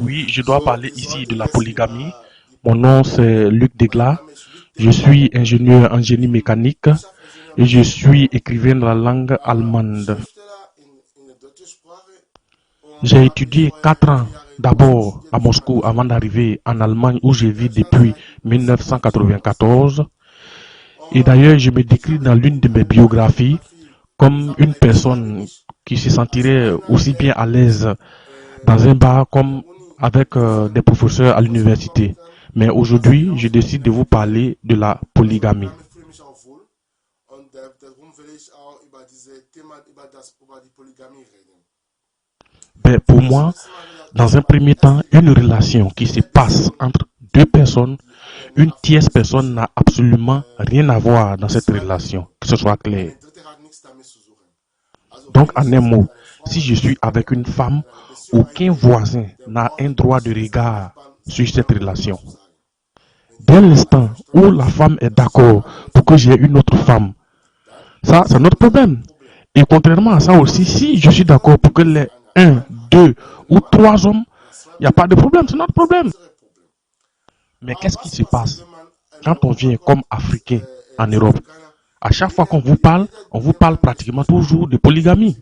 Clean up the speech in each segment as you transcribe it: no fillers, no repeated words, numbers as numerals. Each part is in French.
Oui, je dois parler ici de la polygamie. Mon nom c'est Luc Degla. Je suis ingénieur en génie mécanique et je suis écrivain de la langue allemande. J'ai étudié 4 ans d'abord à Moscou avant d'arriver en Allemagne où je vis depuis 1994. Et d'ailleurs, je me décris dans l'une de mes biographies comme une personne qui se sentirait aussi bien à l'aise dans un bar comme avec des professeurs à l'université. Mais aujourd'hui, je décide de vous parler de la polygamie. Ben, pour moi, dans un premier temps, une relation qui se passe entre deux personnes, une tierce personne n'a absolument rien à voir dans cette relation, que ce soit clair. Donc, en un mot, si je suis avec une femme, aucun voisin n'a un droit de regard sur cette relation. Dès l'instant où la femme est d'accord pour que j'ai une autre femme, ça, c'est notre problème. Et contrairement à ça aussi, si je suis d'accord pour que les un, deux ou trois hommes, il n'y a pas de problème, c'est notre problème. Mais qu'est-ce qui se passe quand on vient comme Africain en Europe? À chaque fois qu'on vous parle, on vous parle pratiquement toujours de polygamie.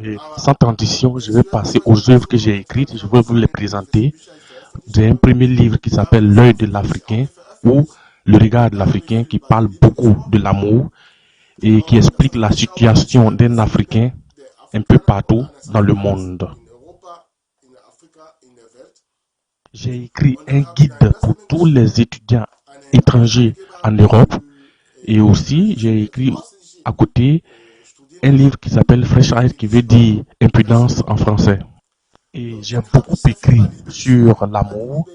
Et sans transition, je vais passer aux œuvres que j'ai écrites, je vais vous les présenter. J'ai un premier livre qui s'appelle L'œil de l'Africain ou Le regard de l'Africain qui parle beaucoup de l'amour et qui explique la situation d'un Africain un peu partout dans le monde. J'ai écrit un guide pour tous les étudiants étrangers en Europe et aussi j'ai écrit à côté un livre qui s'appelle Fresh Eyes qui veut dire impudence en français. Et j'ai beaucoup écrit sur l'amour.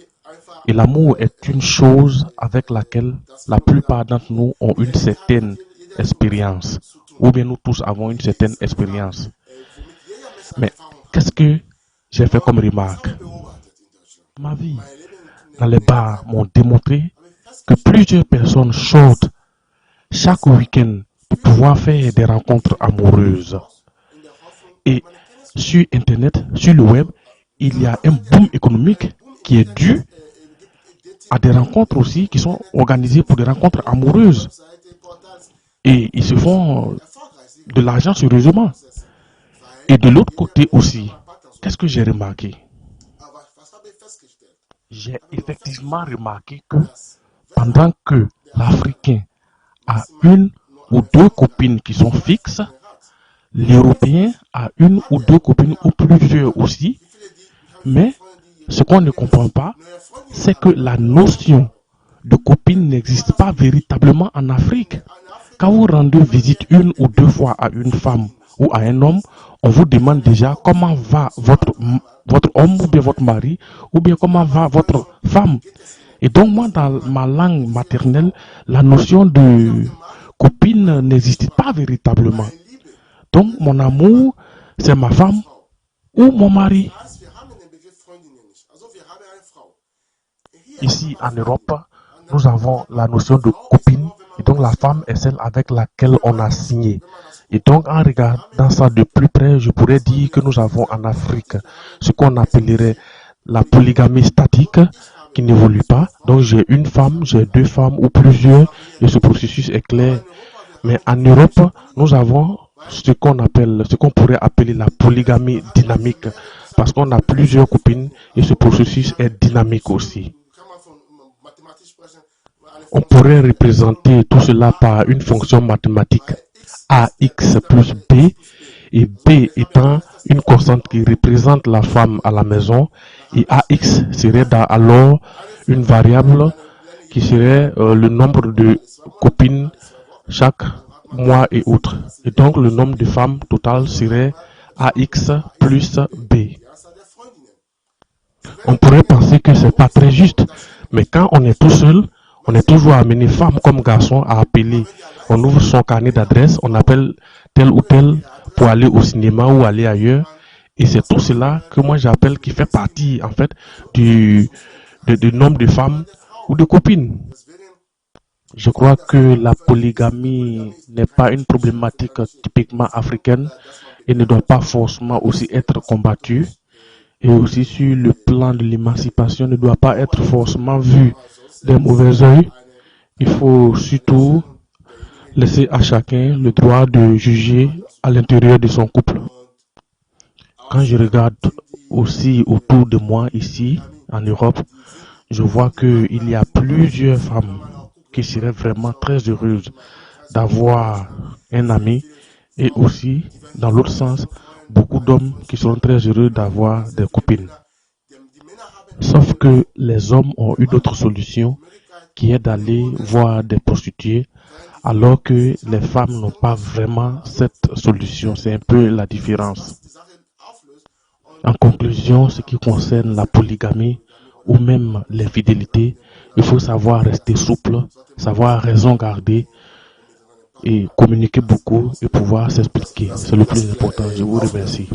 Et l'amour est une chose avec laquelle la plupart d'entre nous ont une certaine expérience. Ou bien nous tous avons une certaine expérience. Mais qu'est-ce que j'ai fait comme remarque? Ma vie dans les bars m'ont démontré que plusieurs personnes sortent chaque week-end pour pouvoir faire des rencontres amoureuses. Et sur Internet, sur le web, il y a un boom économique qui est dû à des rencontres aussi qui sont organisées pour des rencontres amoureuses. Et ils se font de l'argent sérieusement. Et de l'autre côté aussi, qu'est-ce que j'ai remarqué? J'ai effectivement remarqué que pendant que l'Africain a une ou deux copines qui sont fixes, l'Européen a une ou deux copines ou plusieurs aussi. Mais ce qu'on ne comprend pas, c'est que la notion de copine n'existe pas véritablement en Afrique. Quand vous rendez visite une ou deux fois à une femme ou à un homme, on vous demande déjà comment va votre homme ou bien votre mari ou bien comment va votre femme. Et donc moi, dans ma langue maternelle, la notion de copine n'existe pas véritablement. Donc mon amour, c'est ma femme ou mon mari. Ici en Europe, nous avons la notion de copine et donc la femme est celle avec laquelle on a signé. Et donc en regardant ça de plus près, je pourrais dire que nous avons en Afrique ce qu'on appellerait la polygamie statique qui n'évolue pas. Donc j'ai une femme, j'ai deux femmes ou plusieurs et ce processus est clair. Mais en Europe, nous avons ce qu'on pourrait appeler la polygamie dynamique parce qu'on a plusieurs copines et ce processus est dynamique aussi. On pourrait représenter tout cela par une fonction mathématique AX plus B et B étant une constante qui représente la femme à la maison et AX serait alors une variable qui serait le nombre de copines chaque mois et autres. Et donc le nombre de femmes total serait AX plus B. On pourrait penser que c'est pas très juste, mais quand on est tout seul, on est toujours amené, femme comme garçon, à appeler. On ouvre son carnet d'adresse, on appelle tel ou tel pour aller au cinéma ou aller ailleurs. Et c'est tout cela que moi j'appelle qui fait partie en fait du nombre de femmes ou de copines. Je crois que la polygamie n'est pas une problématique typiquement africaine et ne doit pas forcément aussi être combattue. Et aussi sur le plan de l'émancipation ne doit pas être forcément vu d'un mauvais œil. Il faut surtout laisser à chacun le droit de juger à l'intérieur de son couple. Quand je regarde aussi autour de moi ici, en Europe, je vois qu'il y a plusieurs femmes qui seraient vraiment très heureuses d'avoir un ami et aussi, dans l'autre sens, beaucoup d'hommes qui sont très heureux d'avoir des copines. Sauf que les hommes ont eu d'autres solutions qui est d'aller voir des prostituées alors que les femmes n'ont pas vraiment cette solution. C'est un peu la différence. En conclusion, ce qui concerne la polygamie ou même les fidélités, il faut savoir rester souple, savoir raison garder et communiquer beaucoup et pouvoir s'expliquer. C'est le plus important. Je vous remercie.